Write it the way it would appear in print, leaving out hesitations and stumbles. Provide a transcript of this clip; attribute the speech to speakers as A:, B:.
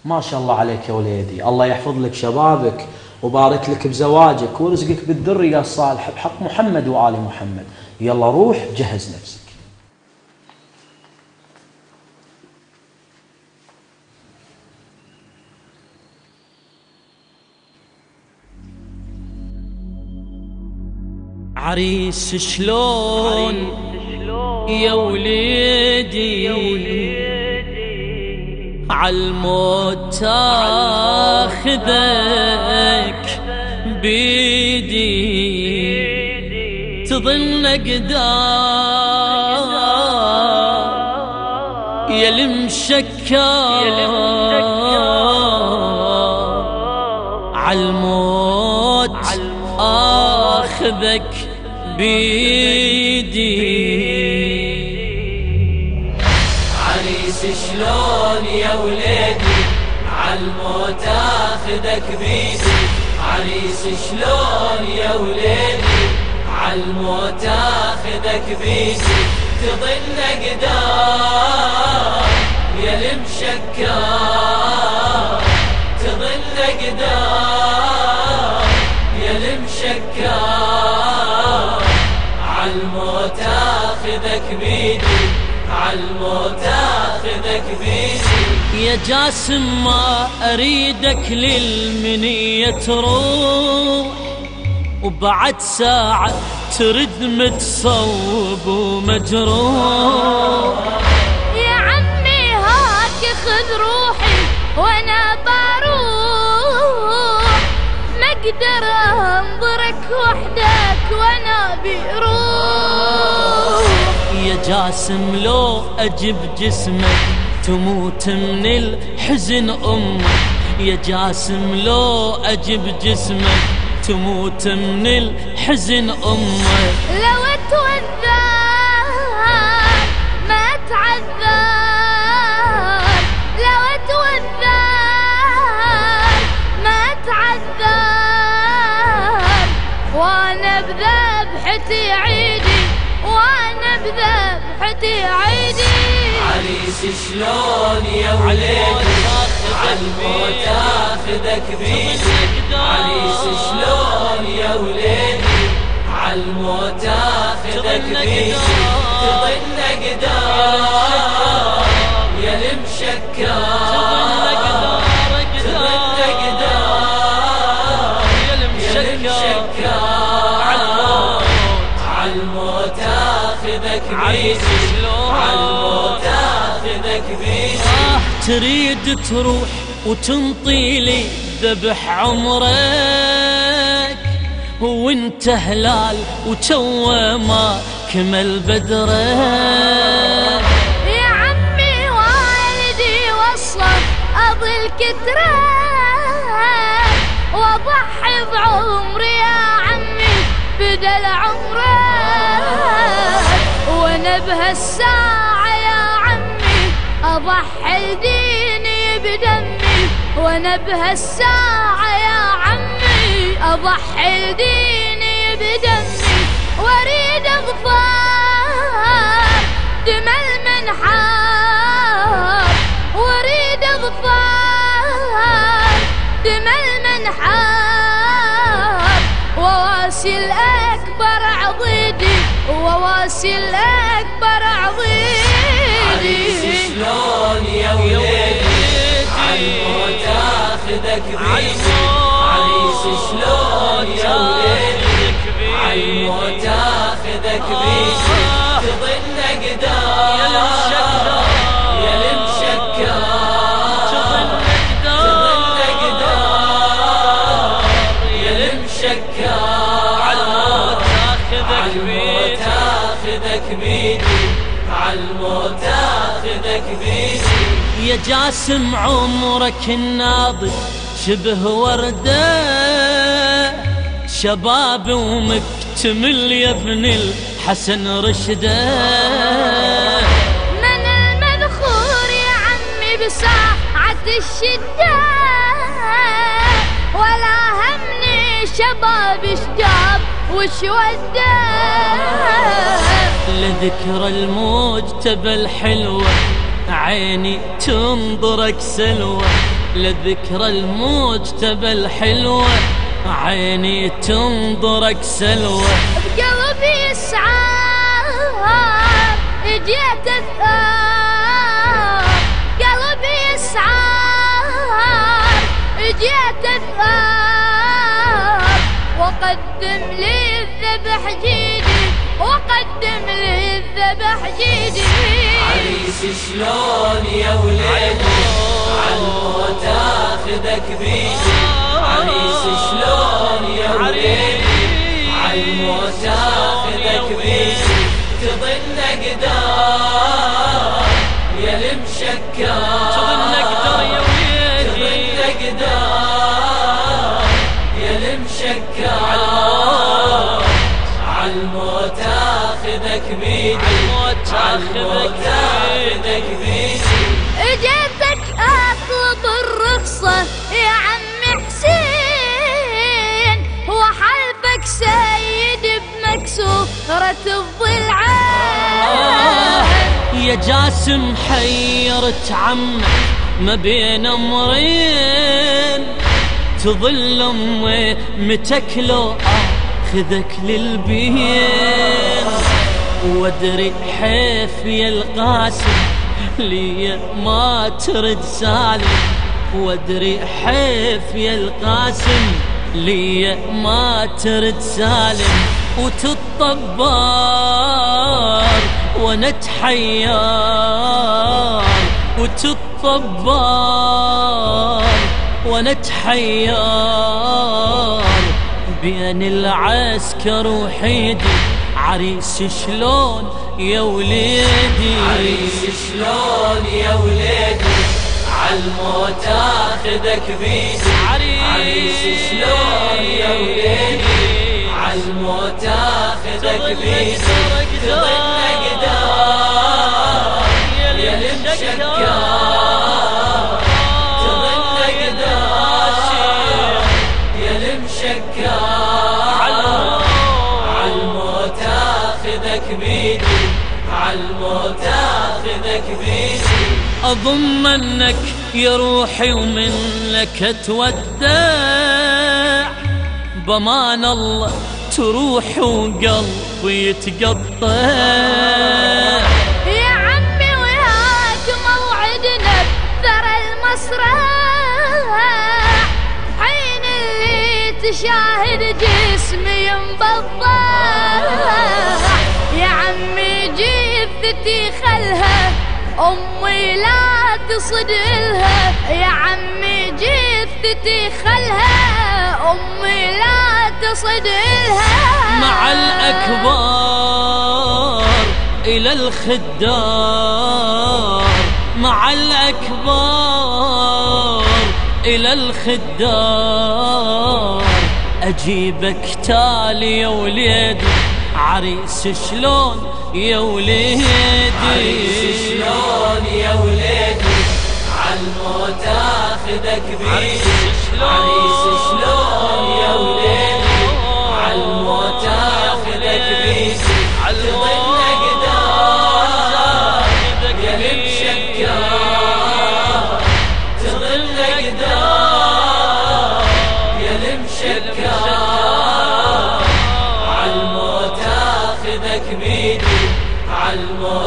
A: ما شاء الله عليك يا وليدي، الله يحفظ لك شبابك وبارك لك بزواجك ورزقك بالذرية الصالحة بحق محمد وآل محمد. يلا روح جهز نفسك.
B: عريس شلون يا وليدي عالموت تاخذك بيدي تظن قدام يا المشكى عالموت آخذك بيدي.
C: عريس شلون يا وليدي عالموت آخذك بيدي. عريس شلون يا وليدي عالموت آخذك بيدي تظن قدام يا المشكار تظن قدام يا المشكار عالموت آخذك بيدي عالموت آخذك بيدي.
B: يا جاسم ما أريدك للمنية تروح وبعد ساعة ترد متصوب ومجروح.
D: يا عمي هاك خذ روحي وانا بروح ما اقدر انظرك وحدك وانا بروح.
B: يا جاسم لو أجب جسمك تموت من الحزن أمك. يا جاسم لو أجب جسمك تموت من الحزن أمك.
D: لو اتوذر ما اتعذر لو اتوذر ما اتعذر وانا بذبحتي عيدي وانا بذبحتي عيدي.
C: عريس شلون يا وليدي عالموت آخذك بيدي. عريس شلون يا وليدي عالموت آخذك بيدي تظن قدام يا المشكار تظن قدام يا المشكار عالموت آخذك بيدي عالموت آخذك بيدي.
B: تريد تروح وتنطي لي ذبح عمرك وانت هلال وتوه ما كمل بدرك.
D: يا عمي والدي وصف اظل كترك واضحي بعمري يا عمي بدل عمرك وانا بهالساعة يا عمي اضحي لديني بدمي وانا بهالساعة يا عمي اضحي لديني بدمي واريد اغفار دم المنحار واريد اغفار دم المنحار وواسي الاكبر عضيدي وواسي الاكبر عضيدي.
C: شلون يا وليدي عالموت آخذك بيدي. عريس شلون يا وليدي عالموت آخذك بيدي تظن قدام يا المشكار تظن قدام يا المشكار عالموت آخذك بيدي عالموت آخذك بيدي.
B: يا جاسم عمرك الناضج شبه وردة شباب ومكتمل يا ابن الحسن رشده.
D: من المذخور يا عمي بساعة الشدة ولا همني شباب شجاب وش وده.
B: لذكرى الموج تبى الحلوة عيني تنظرك سلوى لذكرى المجتبى الحلوة عيني تنظرك سلوى.
D: بقلبي يسعار جيت أثار، قلبي يسعار جيت أثار، وقدم لي الذبح جيدي، وقدم لي الذبح جيدي.
C: عريس شلون يا وليدي عالموت اخذك بيدي، عريس شلون يا وليدي عالموت اخذك بيدي. تظن اقدار يا المشكار،
B: تظن اقدر يا وليدي،
C: تظن اقدار يا المشكار. عالموت اخذك بيدي، عالموت اخذك بيدي.
D: اجيتك اطلب الرخصة يا عم حسين، وحلفك سيد بمكسورة الضلعين.
B: يا جاسم حيرت عمك ما بين امرين، تظل امي متكلو اخذك للبين. وادري حيف يا القاسم لي ما ترد سالم، وادري حيف يا القاسم لي ما ترد سالم. وتطبار وانا اتحيار، وتطبار وانا اتحيار بين العسكر وحيدي. عريس شلون يا وليدي،
C: عريس شلون يا وليدي عالموت اخذك بيدي، عريس شلون يا وليدي عالموت اخذك بيدي. تظن اقدار يا المشكار، تظن اقدار يا المشكار. عالموت اخذك بيدي، عالموت اخذك بيدي.
B: اضمنك يا روحي ومنك اتودع، بمان الله تروح وقلبي يتقطع.
D: يا عمي وياك موعدنا بثرى المسرح، حين اللي تشاهد جسمي مبضع. يا عمي جثتي خلها أمي لا تصدلها، يا عمي جثتي خلها أمي لا تصدلها.
B: مع الأكبار إلى الخدار، مع الأكبار إلى الخدار. أجيبك تالي يا وليدي، عريس شلون يا وليدي،
C: عريس شلون يا وليدي عالموت اخذك بيدي، عريس شلون يا وليدي عالموت اخذك بيدي. تظن اقدار يا المشكار، تظن اقدار يا المشكار. عالموت اخذك بيدي، عالموت